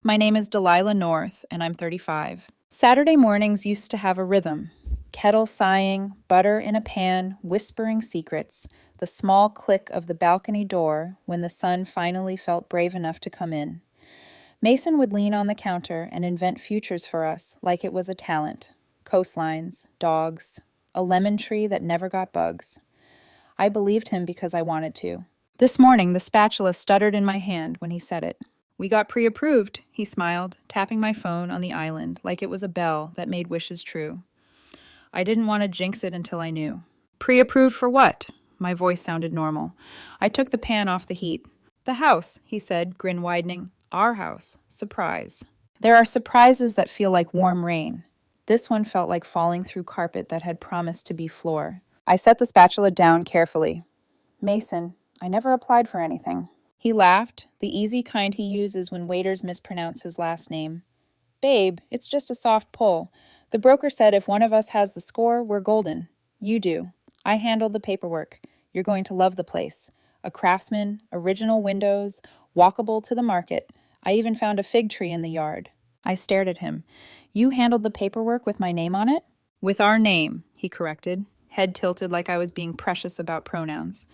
My name is Delilah North, and I'm 35. Saturday mornings used to have a rhythm. Kettle sighing, butter in a pan, whispering secrets, the small click of the balcony door when the sun finally felt brave enough to come in. Mason would lean on the counter and invent futures for us like it was a talent. Coastlines, dogs, a lemon tree that never got bugs. I believed him because I wanted to. This morning, the spatula stuttered in my hand when he said it. "We got pre-approved," he smiled, tapping my phone on the island like it was a bell that made wishes true. I didn't want to jinx it until I knew. "Pre-approved for what?" My voice sounded normal. I took the pan off the heat. "The house," he said, grin widening. "Our house. Surprise." There are surprises that feel like warm rain. This one felt like falling through carpet that had promised to be floor. I set the spatula down carefully. "Mason, I never applied for anything." He laughed, the easy kind he uses when waiters mispronounce his last name. "Babe, it's just a soft pull. The broker said if one of us has the score, we're golden. You do. I handled the paperwork. You're going to love the place. A craftsman, original windows, walkable to the market. I even found a fig tree in the yard." I stared at him. "You handled the paperwork with my name on it?" "With our name," he corrected, head tilted like I was being precious about pronouns.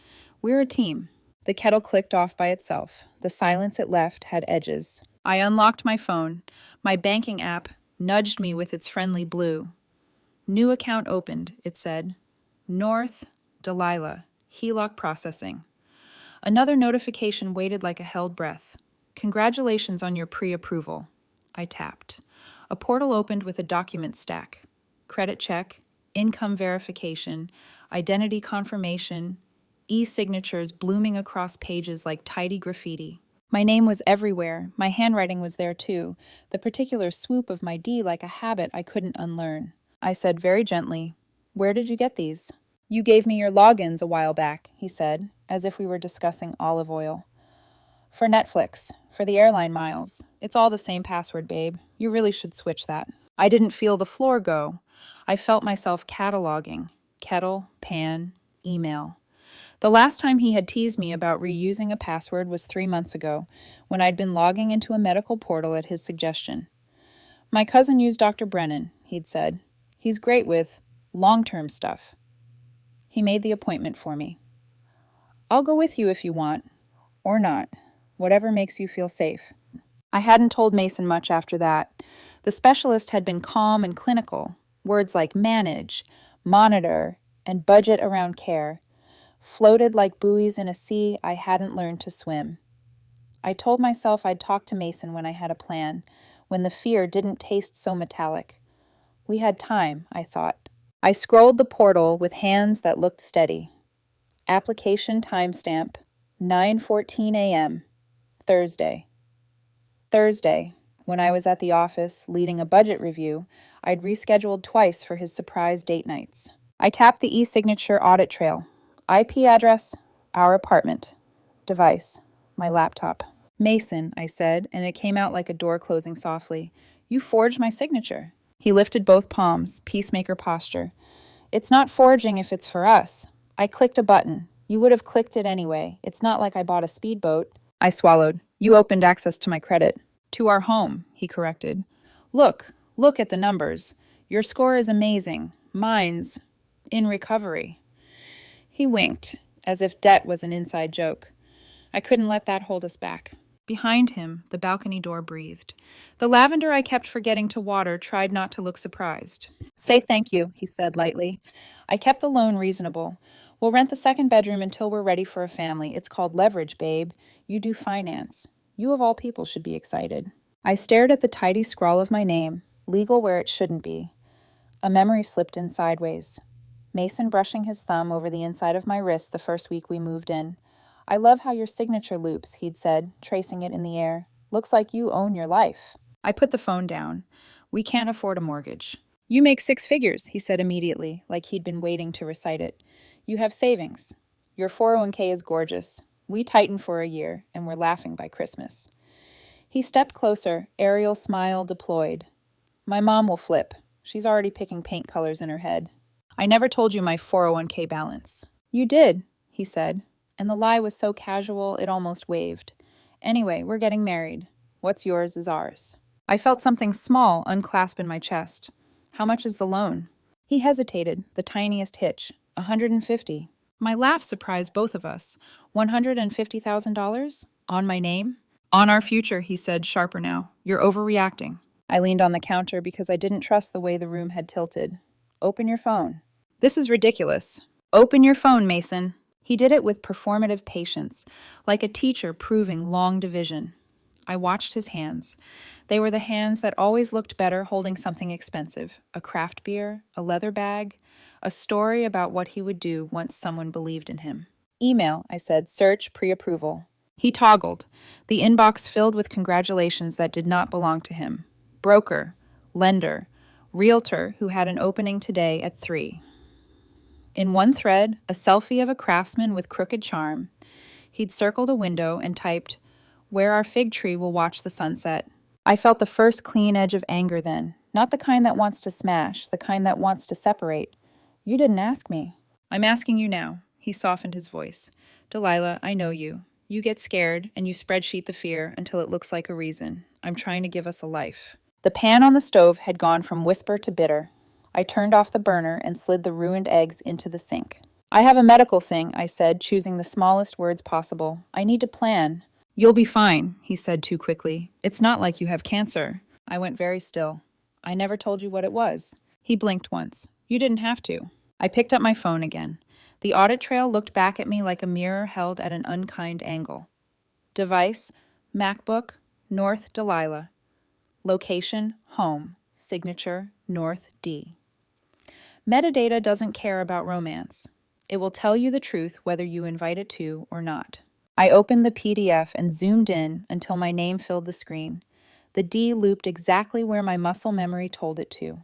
"We're a team." The kettle clicked off by itself. The silence it left had edges. I unlocked my phone. My banking app nudged me with its friendly blue. "New account opened," it said. "North, Delilah, HELOC processing." Another notification waited like a held breath. "Congratulations on your pre-approval." I tapped. A portal opened with a document stack. Credit check, income verification, identity confirmation, e-signatures blooming across pages like tidy graffiti. My name was everywhere. My handwriting was there too, the particular swoop of my D like a habit I couldn't unlearn. I said very gently, "Where did you get these?" "You gave me your logins a while back," he said, as if we were discussing olive oil. "For Netflix, for the airline miles. It's all the same password, babe. You really should switch that." I didn't feel the floor go. I felt myself cataloging. Kettle, pan, email. The last time he had teased me about reusing a password was 3 months ago, when I'd been logging into a medical portal at his suggestion. "My cousin used Dr. Brennan," he'd said. "He's great with long-term stuff." He made the appointment for me. "I'll go with you if you want. Or not. Whatever makes you feel safe." I hadn't told Mason much after that. The specialist had been calm and clinical. Words like manage, monitor, and budget around care floated like buoys in a sea I hadn't learned to swim. I told myself I'd talk to Mason when I had a plan, when the fear didn't taste so metallic. We had time, I thought. I scrolled the portal with hands that looked steady. Application timestamp, 9:14 a.m., Thursday. Thursday, when I was at the office leading a budget review, I'd rescheduled twice for his surprise date nights. I tapped the e-signature audit trail. IP address, our apartment. Device, my laptop. "Mason," I said, and it came out like a door closing softly. "You forged my signature." He lifted both palms, peacemaker posture. "It's not forging if it's for us. I clicked a button. You would have clicked it anyway. It's not like I bought a speedboat." I swallowed. "You opened access to my credit." "To our home," he corrected. Look at the numbers. Your score is amazing. Mine's in recovery." He winked, as if debt was an inside joke. I couldn't let that hold us back. Behind him, the balcony door breathed. The lavender I kept forgetting to water tried not to look surprised. "Say thank you," he said lightly. "I kept the loan reasonable. We'll rent the second bedroom until we're ready for a family. It's called leverage, babe. You do finance. You of all people should be excited." I stared at the tidy scrawl of my name, legal where it shouldn't be. A memory slipped in sideways. Mason brushing his thumb over the inside of my wrist the first week we moved in. "I love how your signature loops," he'd said, tracing it in the air. "Looks like you own your life." I put the phone down. "We can't afford a mortgage." "You make 6 figures," he said immediately, like he'd been waiting to recite it. "You have savings. Your 401k is gorgeous. We tighten for a year, and we're laughing by Christmas." He stepped closer, aerial smile deployed. "My mom will flip. She's already picking paint colors in her head." "I never told you my 401k balance." "You did," he said, and the lie was so casual it almost waved. "Anyway, we're getting married. What's yours is ours. I felt something small unclasp in my chest. How much is the loan? He hesitated, the tiniest hitch. 150. My laugh surprised both of us. $150,000? On my name? On our future, he said, sharper now. You're overreacting. I leaned on the counter because I didn't trust the way the room had tilted. Open your phone. This is ridiculous. Open your phone, Mason. He did it with performative patience, like a teacher proving long division. I watched his hands. They were the hands that always looked better holding something expensive, a craft beer, a leather bag, a story about what he would do once someone believed in him. Email, I said, search pre-approval. He toggled, the inbox filled with congratulations that did not belong to him. Broker, lender, realtor who had an opening today at 3. In one thread, a selfie of a craftsman with crooked charm. He'd circled a window and typed, "Where our fig tree will watch the sunset." I felt the first clean edge of anger then, not the kind that wants to smash, the kind that wants to separate. You didn't ask me. I'm asking you now. He softened his voice. Delilah, I know you. You get scared, and you spreadsheet the fear until it looks like a reason. I'm trying to give us a life. The pan on the stove had gone from whisper to bitter. I turned off the burner and slid the ruined eggs into the sink. I have a medical thing, I said, choosing the smallest words possible. I need to plan. You'll be fine, he said too quickly. It's not like you have cancer. I went very still. I never told you what it was. He blinked once. You didn't have to. I picked up my phone again. The audit trail looked back at me like a mirror held at an unkind angle. Device, MacBook, North Delilah. Location, home. Signature, North D. Metadata doesn't care about romance. It will tell you the truth whether you invite it to or not. I opened the PDF and zoomed in until my name filled the screen. The D looped exactly where my muscle memory told it to.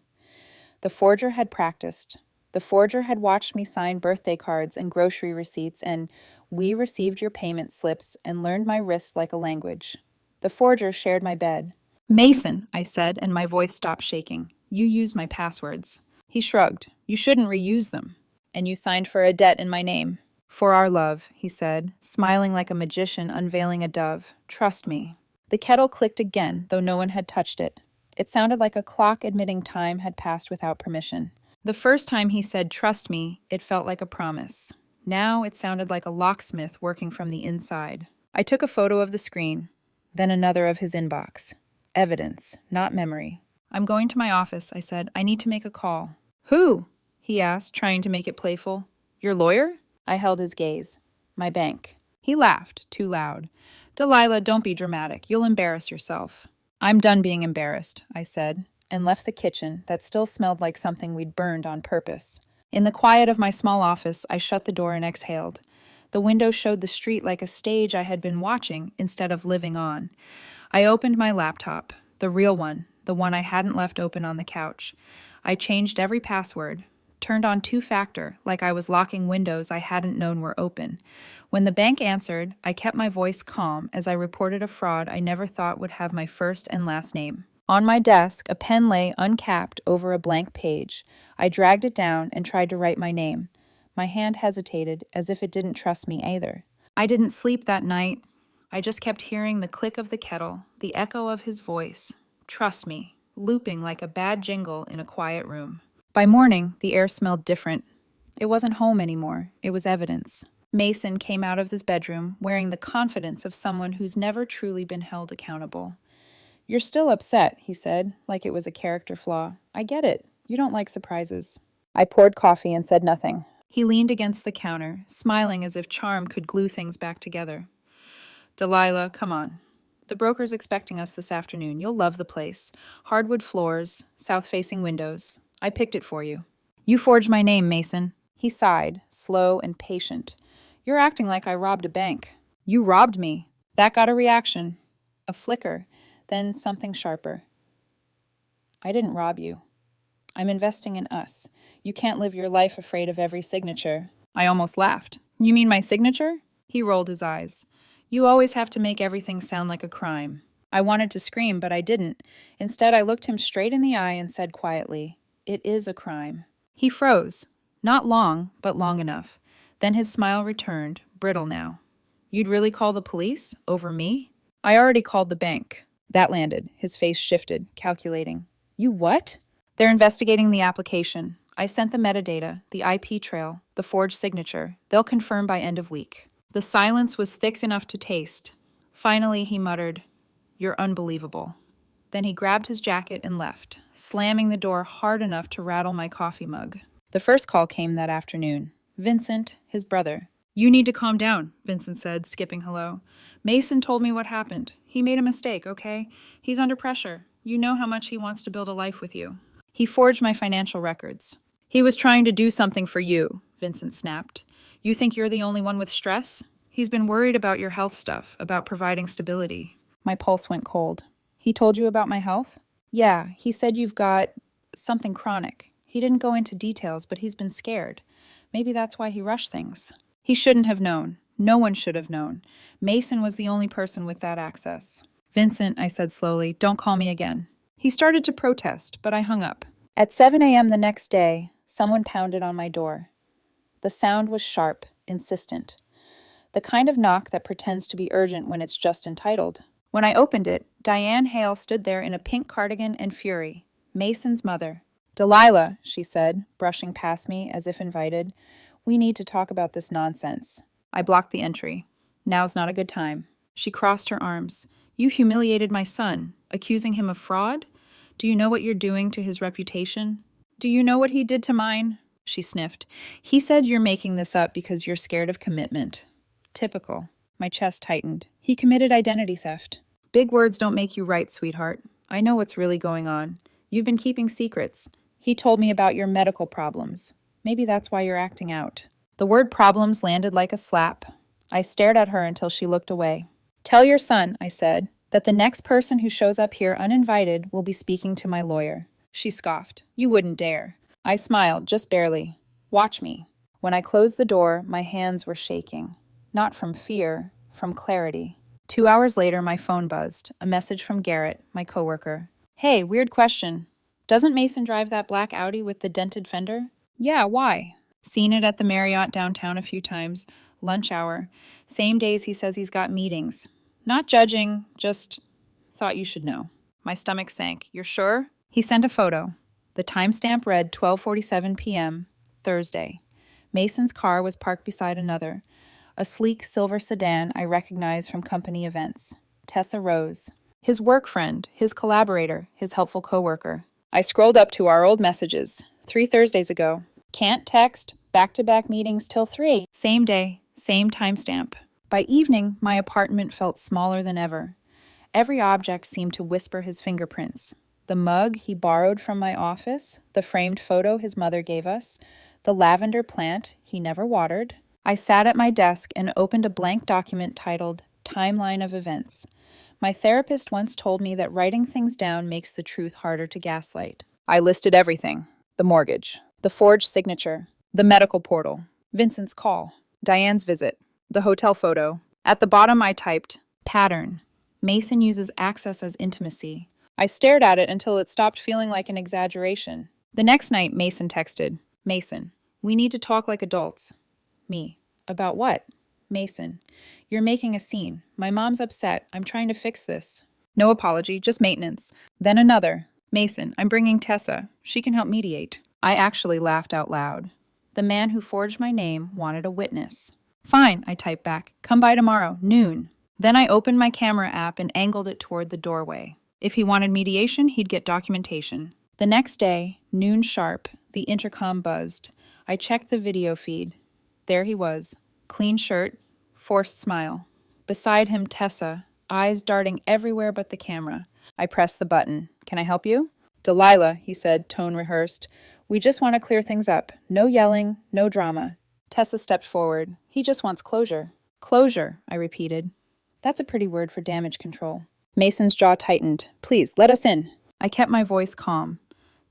The forger had practiced. The forger had watched me sign birthday cards and grocery receipts and "we received your payment slips" and learned my wrists like a language. The forger shared my bed. Mason, I said, and my voice stopped shaking. You use my passwords. He shrugged. You shouldn't reuse them. And you signed for a debt in my name. For our love, he said, smiling like a magician unveiling a dove. Trust me. The kettle clicked again, though no one had touched it. It sounded like a clock admitting time had passed without permission. The first time he said, trust me, it felt like a promise. Now it sounded like a locksmith working from the inside. I took a photo of the screen, then another of his inbox. Evidence, not memory. I'm going to my office, I said. I need to make a call. Who? He asked, trying to make it playful. Your lawyer? I held his gaze. My bank. He laughed, too loud. Delilah, don't be dramatic. You'll embarrass yourself. I'm done being embarrassed, I said, and left the kitchen that still smelled like something we'd burned on purpose. In the quiet of my small office, I shut the door and exhaled. The window showed the street like a stage I had been watching instead of living on. I opened my laptop, the real one, the one I hadn't left open on the couch. I changed every password, turned on two-factor, like I was locking windows I hadn't known were open. When the bank answered, I kept my voice calm as I reported a fraud I never thought would have my first and last name. On my desk, a pen lay uncapped over a blank page. I dragged it down and tried to write my name. My hand hesitated, as if it didn't trust me either. I didn't sleep that night. I just kept hearing the click of the kettle, the echo of his voice. Trust me, looping like a bad jingle in a quiet room. By morning, the air smelled different. It wasn't home anymore. It was evidence. Mason came out of his bedroom, wearing the confidence of someone who's never truly been held accountable. You're still upset, he said, like it was a character flaw. I get it. You don't like surprises. I poured coffee and said nothing. He leaned against the counter, smiling as if charm could glue things back together. Delilah, come on. The broker's expecting us this afternoon. You'll love the place. Hardwood floors, south-facing windows. I picked it for you. You forged my name, Mason. He sighed, slow and patient. You're acting like I robbed a bank. You robbed me. That got a reaction. A flicker, then something sharper. I didn't rob you. I'm investing in us. You can't live your life afraid of every signature. I almost laughed. You mean my signature? He rolled his eyes. You always have to make everything sound like a crime. I wanted to scream, but I didn't. Instead, I looked him straight in the eye and said quietly, It is a crime. He froze. Not long, but long enough. Then his smile returned, brittle now. You'd really call the police? Over me? I already called the bank. That landed. His face shifted, calculating. You what? They're investigating the application. I sent the metadata, the IP trail, the forged signature. They'll confirm by end of week. The silence was thick enough to taste. Finally, he muttered, You're unbelievable. Then he grabbed his jacket and left, slamming the door hard enough to rattle my coffee mug. The first call came that afternoon. Vincent, his brother. You need to calm down, Vincent said, skipping hello. Mason told me what happened. He made a mistake, okay? He's under pressure. You know how much he wants to build a life with you. He forged my financial records. He was trying to do something for you, Vincent snapped. You think you're the only one with stress? He's been worried about your health stuff, about providing stability. My pulse went cold. He told you about my health? Yeah, he said you've got something chronic. He didn't go into details, but he's been scared. Maybe that's why he rushed things. He shouldn't have known. No one should have known. Mason was the only person with that access. Vincent, I said slowly, don't call me again. He started to protest, but I hung up. At 7 a.m. the next day, someone pounded on my door. The sound was sharp, insistent. The kind of knock that pretends to be urgent when it's just entitled. When I opened it, Diane Hale stood there in a pink cardigan and fury. Mason's mother. Delilah, she said, brushing past me as if invited. We need to talk about this nonsense. I blocked the entry. Now's not a good time. She crossed her arms. You humiliated my son, accusing him of fraud? Do you know what you're doing to his reputation? Do you know what he did to mine? She sniffed. He said you're making this up because you're scared of commitment. Typical. My chest tightened. He committed identity theft. Big words don't make you right, sweetheart. I know what's really going on. You've been keeping secrets. He told me about your medical problems. Maybe that's why you're acting out. The word problems landed like a slap. I stared at her until she looked away. Tell your son, I said, that the next person who shows up here uninvited will be speaking to my lawyer. She scoffed. You wouldn't dare. I smiled, just barely. Watch me. When I closed the door, my hands were shaking. Not from fear, from clarity. 2 hours later, my phone buzzed. A message from Garrett, my coworker. Hey, weird question. Doesn't Mason drive that black Audi with the dented fender? Yeah, why? Seen it at the Marriott downtown a few times. Lunch hour. Same days he says he's got meetings. Not judging, just thought you should know. My stomach sank. You're sure? He sent a photo. The timestamp read 12:47 p.m., Thursday. Mason's car was parked beside another. A sleek silver sedan I recognized from company events. Tessa Rose. His work friend, his collaborator, his helpful coworker. I scrolled up to our old messages. 3 Thursdays ago. Can't text. Back-to-back meetings till 3. Same day, same timestamp. By evening, my apartment felt smaller than ever. Every object seemed to whisper his fingerprints. The mug he borrowed from my office, the framed photo his mother gave us, the lavender plant he never watered. I sat at my desk and opened a blank document titled Timeline of Events. My therapist once told me that writing things down makes the truth harder to gaslight. I listed everything. The mortgage, the forged signature, the medical portal, Vincent's call, Diane's visit, the hotel photo. At the bottom I typed, pattern. Mason uses access as intimacy. I stared at it until it stopped feeling like an exaggeration. The next night, Mason texted, Mason, we need to talk like adults. Me. About what? Mason. You're making a scene. My mom's upset. I'm trying to fix this. No apology, just maintenance. Then another. Mason, I'm bringing Tessa. She can help mediate. I actually laughed out loud. The man who forged my name wanted a witness. Fine, I typed back. Come by tomorrow, noon. Then I opened my camera app and angled it toward the doorway. If he wanted mediation, he'd get documentation. The next day, noon sharp, the intercom buzzed. I checked the video feed. There he was. Clean shirt, forced smile. Beside him, Tessa, eyes darting everywhere but the camera. I pressed the button. Can I help you? Delilah, he said, tone rehearsed. We just want to clear things up. No yelling, no drama. Tessa stepped forward. He just wants closure. Closure, I repeated. That's a pretty word for damage control. Mason's jaw tightened. Please, let us in. I kept my voice calm.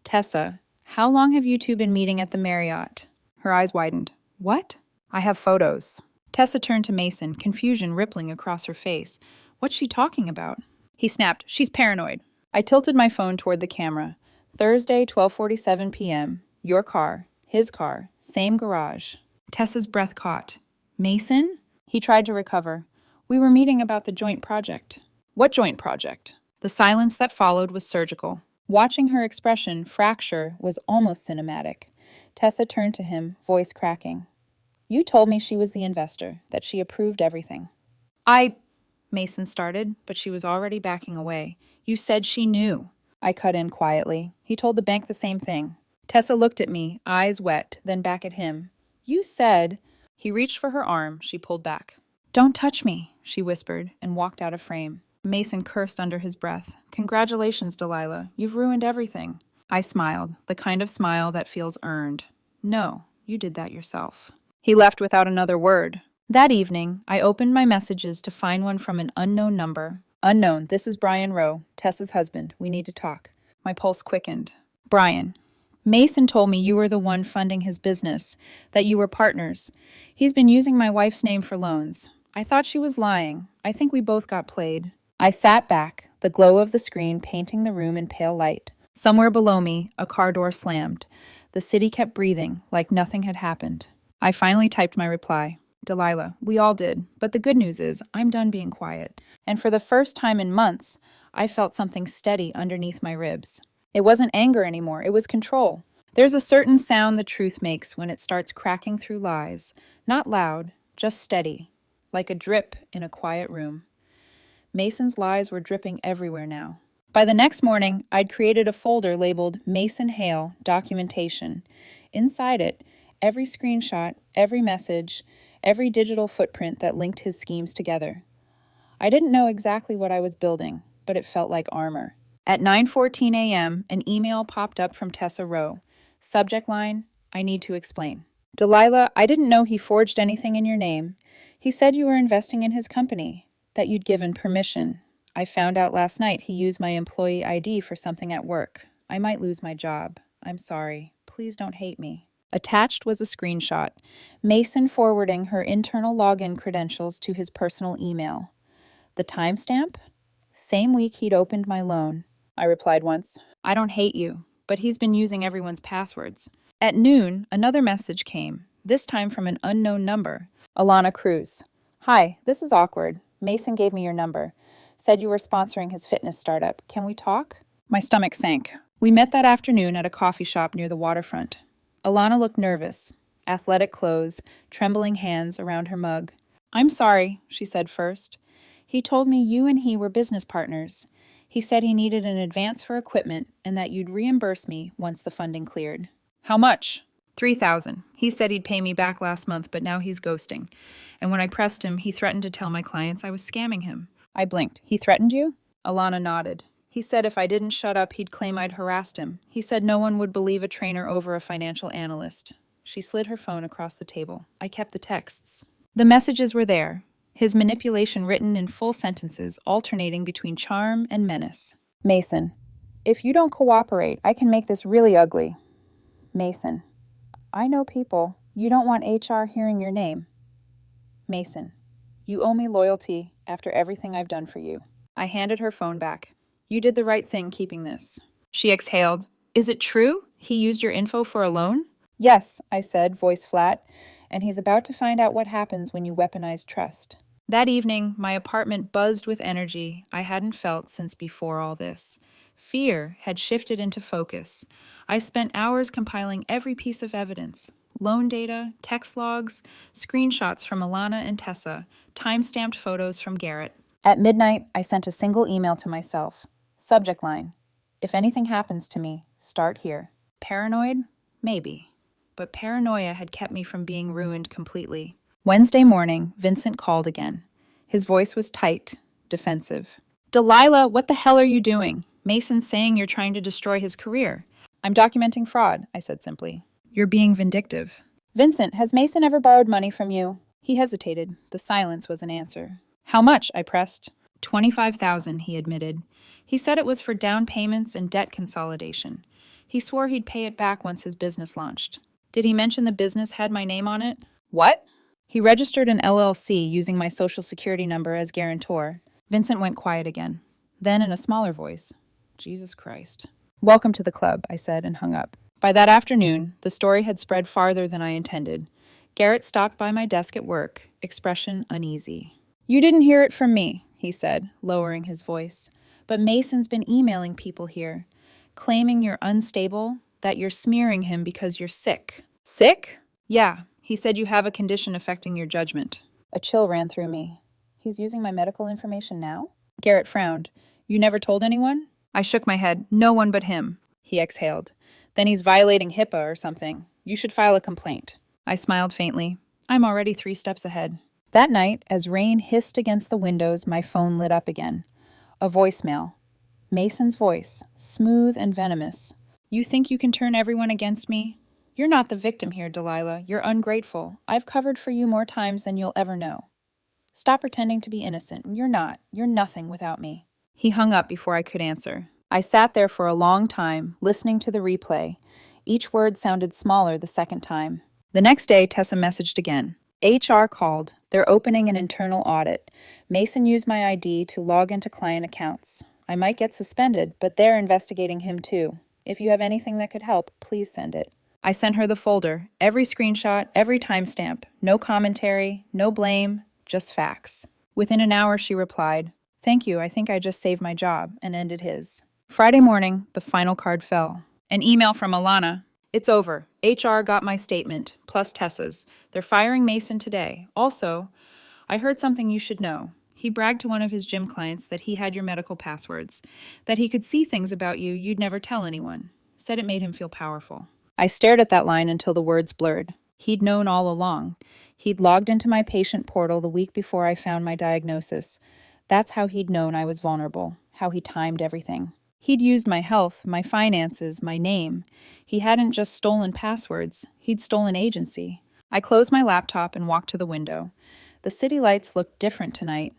Tessa, how long have you two been meeting at the Marriott? Her eyes widened. What? I have photos. Tessa turned to Mason, confusion rippling across her face. What's she talking about? He snapped. She's paranoid. I tilted my phone toward the camera. Thursday, 12:47 p.m. Your car. His car. Same garage. Tessa's breath caught. Mason? He tried to recover. We were meeting about the joint project. What joint project? The silence that followed was surgical. Watching her expression fracture was almost cinematic. Tessa turned to him, voice cracking. You told me she was the investor, that she approved everything. Mason started, but she was already backing away. You said she knew. I cut in quietly. He told the bank the same thing. Tessa looked at me, eyes wet, then back at him. You said... He reached for her arm. She pulled back. Don't touch me, she whispered, and walked out of frame. Mason cursed under his breath. Congratulations, Delilah. You've ruined everything. I smiled, the kind of smile that feels earned. No, you did that yourself. He left without another word. That evening, I opened my messages to find one from an unknown number. Unknown, this is Brian Rowe, Tessa's husband. We need to talk. My pulse quickened. Brian, Mason told me you were the one funding his business, that you were partners. He's been using my wife's name for loans. I thought she was lying. I think we both got played. I sat back, the glow of the screen painting the room in pale light. Somewhere below me, a car door slammed. The city kept breathing, like nothing had happened. I finally typed my reply. Delilah, we all did, but the good news is I'm done being quiet. And for the first time in months, I felt something steady underneath my ribs. It wasn't anger anymore, it was control. There's a certain sound the truth makes when it starts cracking through lies. Not loud, just steady, like a drip in a quiet room. Mason's lies were dripping everywhere now. By the next morning, I'd created a folder labeled Mason Hale Documentation. Inside it, every screenshot, every message, every digital footprint that linked his schemes together. I didn't know exactly what I was building, but it felt like armor. At 9:14 a.m., an email popped up from Tessa Rowe. Subject line, I need to explain. Delilah, I didn't know he forged anything in your name. He said you were investing in his company, that you'd given permission. I found out last night he used my employee ID for something at work. I might lose my job. I'm sorry. Please don't hate me. Attached was a screenshot, Mason forwarding her internal login credentials to his personal email. The timestamp? Same week he'd opened my loan. I replied once, I don't hate you, but he's been using everyone's passwords. At noon, another message came, this time from an unknown number. Alana Cruz. Hi, this is awkward. Mason gave me your number. Said you were sponsoring his fitness startup. Can we talk? My stomach sank. We met that afternoon at a coffee shop near the waterfront. Alana looked nervous. Athletic clothes, trembling hands around her mug. I'm sorry, she said first. He told me you and he were business partners. He said he needed an advance for equipment and that you'd reimburse me once the funding cleared. How much? $3,000. He said he'd pay me back last month, but now he's ghosting. And when I pressed him, he threatened to tell my clients I was scamming him. I blinked. He threatened you? Alana nodded. He said if I didn't shut up, he'd claim I'd harassed him. He said no one would believe a trainer over a financial analyst. She slid her phone across the table. I kept the texts. The messages were there. His manipulation written in full sentences, alternating between charm and menace. Mason, if you don't cooperate, I can make this really ugly. Mason, I know people. You don't want HR hearing your name. Mason, you owe me loyalty after everything I've done for you. I handed her phone back. You did the right thing keeping this. She exhaled. Is it true? He used your info for a loan? Yes, I said, voice flat, and he's about to find out what happens when you weaponize trust. That evening, my apartment buzzed with energy I hadn't felt since before all this. Fear had shifted into focus. I spent hours compiling every piece of evidence. Loan data, text logs, screenshots from Alana and Tessa, time-stamped photos from Garrett. At midnight, I sent a single email to myself. Subject line, if anything happens to me, start here. Paranoid? Maybe. But paranoia had kept me from being ruined completely. Wednesday morning, Vincent called again. His voice was tight, defensive. Delilah, what the hell are you doing? Mason's saying you're trying to destroy his career. I'm documenting fraud, I said simply. You're being vindictive. Vincent, has Mason ever borrowed money from you? He hesitated. The silence was an answer. How much? I pressed. $25,000, he admitted. He said it was for down payments and debt consolidation. He swore he'd pay it back once his business launched. Did he mention the business had my name on it? What? He registered an LLC using my social security number as guarantor. Vincent went quiet again. Then in a smaller voice, Jesus Christ. Welcome to the club, I said and hung up. By that afternoon, the story had spread farther than I intended. Garrett stopped by my desk at work, expression uneasy. You didn't hear it from me, he said, lowering his voice. But Mason's been emailing people here, claiming you're unstable, that you're smearing him because you're sick. Sick? Yeah, he said you have a condition affecting your judgment. A chill ran through me. He's using my medical information now? Garrett frowned. You never told anyone? I shook my head. No one but him. He exhaled. Then he's violating HIPAA or something. You should file a complaint. I smiled faintly. I'm already 3 steps ahead. That night, as rain hissed against the windows, my phone lit up again. A voicemail. Mason's voice, smooth and venomous. You think you can turn everyone against me? You're not the victim here, Delilah. You're ungrateful. I've covered for you more times than you'll ever know. Stop pretending to be innocent. You're not. You're nothing without me. He hung up before I could answer. I sat there for a long time, listening to the replay. Each word sounded smaller the second time. The next day, Tessa messaged again. HR called. They're opening an internal audit. Mason used my ID to log into client accounts. I might get suspended, but they're investigating him too. If you have anything that could help, please send it. I sent her the folder, every screenshot, every timestamp. No commentary, no blame, just facts. Within an hour, she replied, "Thank you, I think I just saved my job," and ended his. Friday morning, the final card fell. An email from Alana. It's over. HR got my statement, plus Tessa's. They're firing Mason today. Also, I heard something you should know. He bragged to one of his gym clients that he had your medical passwords, that he could see things about you you'd never tell anyone. Said it made him feel powerful. I stared at that line until the words blurred. He'd known all along. He'd logged into my patient portal the week before I found my diagnosis. That's how he'd known I was vulnerable, how he timed everything. He'd used my health, my finances, my name. He hadn't just stolen passwords, he'd stolen agency. I closed my laptop and walked to the window. The city lights looked different tonight.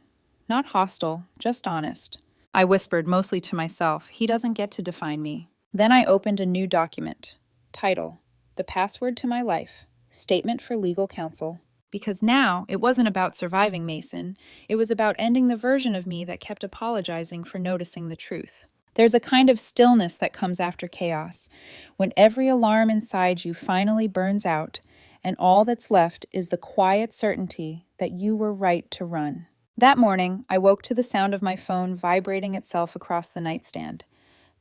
Not hostile, just honest. I whispered, mostly to myself, he doesn't get to define me. Then I opened a new document. Title: The Password to My Life. Statement for Legal Counsel. Because now, it wasn't about surviving Mason. It was about ending the version of me that kept apologizing for noticing the truth. There's a kind of stillness that comes after chaos, when every alarm inside you finally burns out, and all that's left is the quiet certainty that you were right to run. That morning, I woke to the sound of my phone vibrating itself across the nightstand.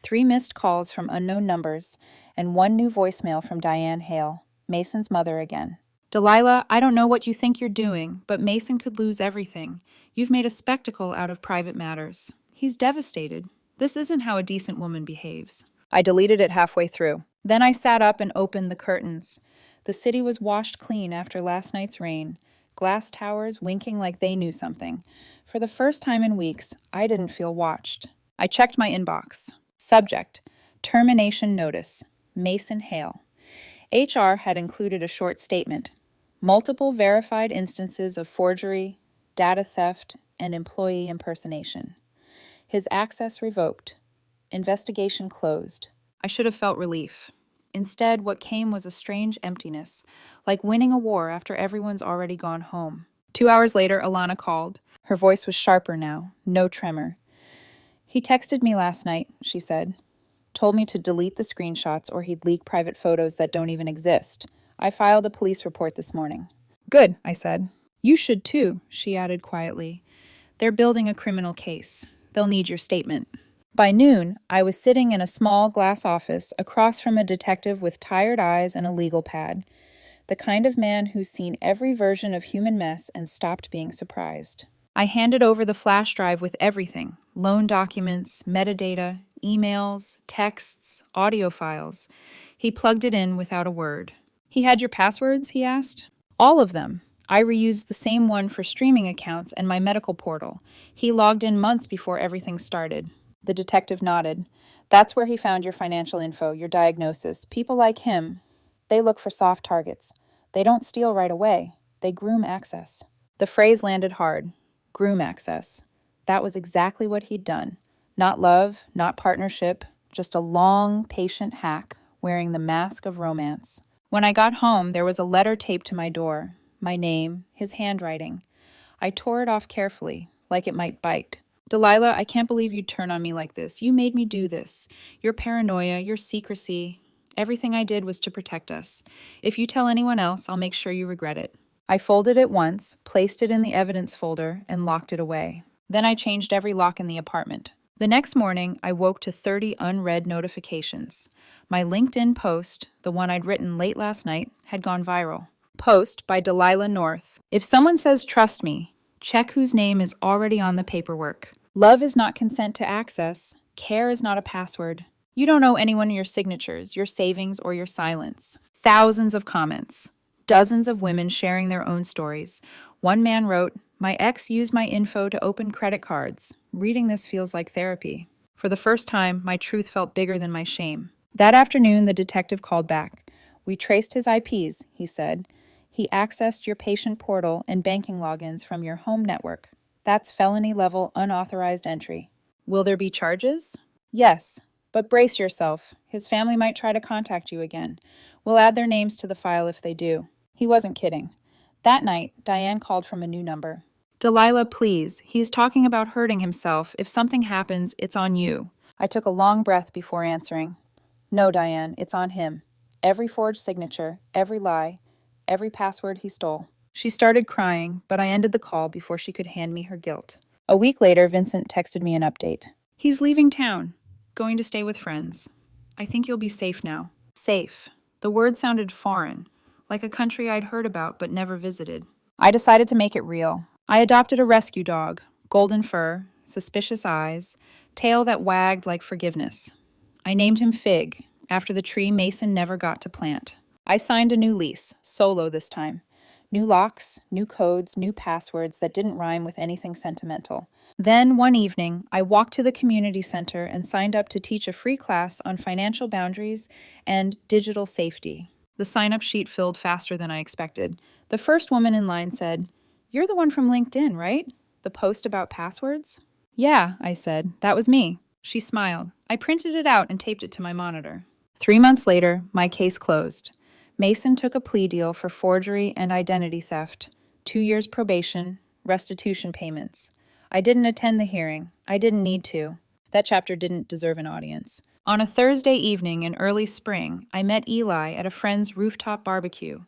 3 missed calls from unknown numbers, and 1 new voicemail from Diane Hale, Mason's mother again. Delilah, I don't know what you think you're doing, but Mason could lose everything. You've made a spectacle out of private matters. He's devastated. This isn't how a decent woman behaves. I deleted it halfway through. Then I sat up and opened the curtains. The city was washed clean after last night's rain, glass towers winking like they knew something. For the first time in weeks, I didn't feel watched. I checked my inbox. Subject: Termination Notice. Mason Hale. HR had included a short statement. Multiple verified instances of forgery, data theft, and employee impersonation. His access revoked. Investigation closed. I should have felt relief. Instead, what came was a strange emptiness, like winning a war after everyone's already gone home. 2 hours later, Alana called. Her voice was sharper now, no tremor. He texted me last night, she said. Told me to delete the screenshots or he'd leak private photos that don't even exist. I filed a police report this morning. Good, I said. You should too, she added quietly. They're building a criminal case. They'll need your statement. By noon, I was sitting in a small glass office across from a detective with tired eyes and a legal pad. The kind of man who's seen every version of human mess and stopped being surprised. I handed over the flash drive with everything: loan documents, metadata, emails, texts, audio files. He plugged it in without a word. He had your passwords, he asked. All of them. I reused the same one for streaming accounts and my medical portal. He logged in months before everything started. The detective nodded. That's where he found your financial info, your diagnosis. People like him, they look for soft targets. They don't steal right away. They groom access. The phrase landed hard. Groom access. That was exactly what he'd done. Not love, not partnership, just a long, patient hack wearing the mask of romance. When I got home, there was a letter taped to my door. My name, his handwriting. I tore it off carefully, like it might bite. Delilah, I can't believe you'd turn on me like this. You made me do this. Your paranoia, your secrecy. Everything I did was to protect us. If you tell anyone else, I'll make sure you regret it. I folded it once, placed it in the evidence folder, and locked it away. Then I changed every lock in the apartment. The next morning, I woke to 30 unread notifications. My LinkedIn post, the one I'd written late last night, had gone viral. Post by Delilah North. If someone says trust me, check whose name is already on the paperwork. Love is not consent to access. Care is not a password. You don't owe anyone your signatures, your savings, or your silence. Thousands of comments. Dozens of women sharing their own stories. One man wrote, "My ex used my info to open credit cards. Reading this feels like therapy." For the first time, my truth felt bigger than my shame. That afternoon, the detective called back. "We traced his IPs," he said. "He accessed your patient portal and banking logins from your home network. That's felony-level unauthorized entry." "Will there be charges?" "Yes, but brace yourself. His family might try to contact you again. We'll add their names to the file if they do." He wasn't kidding. That night, Diane called from a new number. "Delilah, please. He's talking about hurting himself. If something happens, it's on you." I took a long breath before answering. "No, Diane, it's on him. Every forged signature, every lie, every password he stole." She started crying, but I ended the call before she could hand me her guilt. A week later, Vincent texted me an update. "He's leaving town. Going to stay with friends. I think you'll be safe now." Safe. The word sounded foreign, like a country I'd heard about but never visited. I decided to make it real. I adopted a rescue dog, golden fur, suspicious eyes, tail that wagged like forgiveness. I named him Fig, after the tree Mason never got to plant. I signed a new lease, solo this time. New locks, new codes, new passwords that didn't rhyme with anything sentimental. Then, one evening, I walked to the community center and signed up to teach a free class on financial boundaries and digital safety. The sign-up sheet filled faster than I expected. The first woman in line said, "You're the one from LinkedIn, right? The post about passwords?" "Yeah," I said. "That was me." She smiled. I printed it out and taped it to my monitor. 3 months later, my case closed. Mason took a plea deal for forgery and identity theft, 2 years probation, restitution payments. I didn't attend the hearing. I didn't need to. That chapter didn't deserve an audience. On a Thursday evening in early spring, I met Eli at a friend's rooftop barbecue.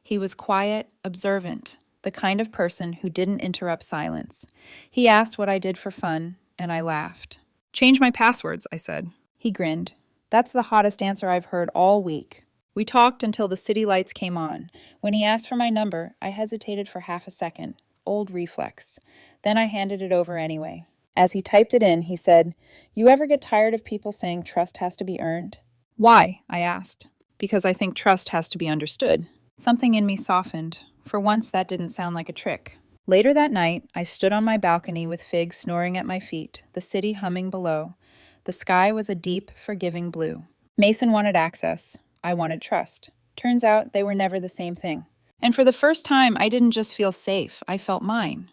He was quiet, observant, the kind of person who didn't interrupt silence. He asked what I did for fun, and I laughed. "Change my passwords," I said. He grinned. "That's the hottest answer I've heard all week." We talked until the city lights came on. When he asked for my number, I hesitated for half a second. Old reflex. Then I handed it over anyway. As he typed it in, he said, "You ever get tired of people saying trust has to be earned?" "Why?" I asked. "Because I think trust has to be understood." Something in me softened. For once, that didn't sound like a trick. Later that night, I stood on my balcony with Fig snoring at my feet, the city humming below. The sky was a deep, forgiving blue. Mason wanted access. I wanted trust. Turns out they were never the same thing. And for the first time, I didn't just feel safe, I felt mine.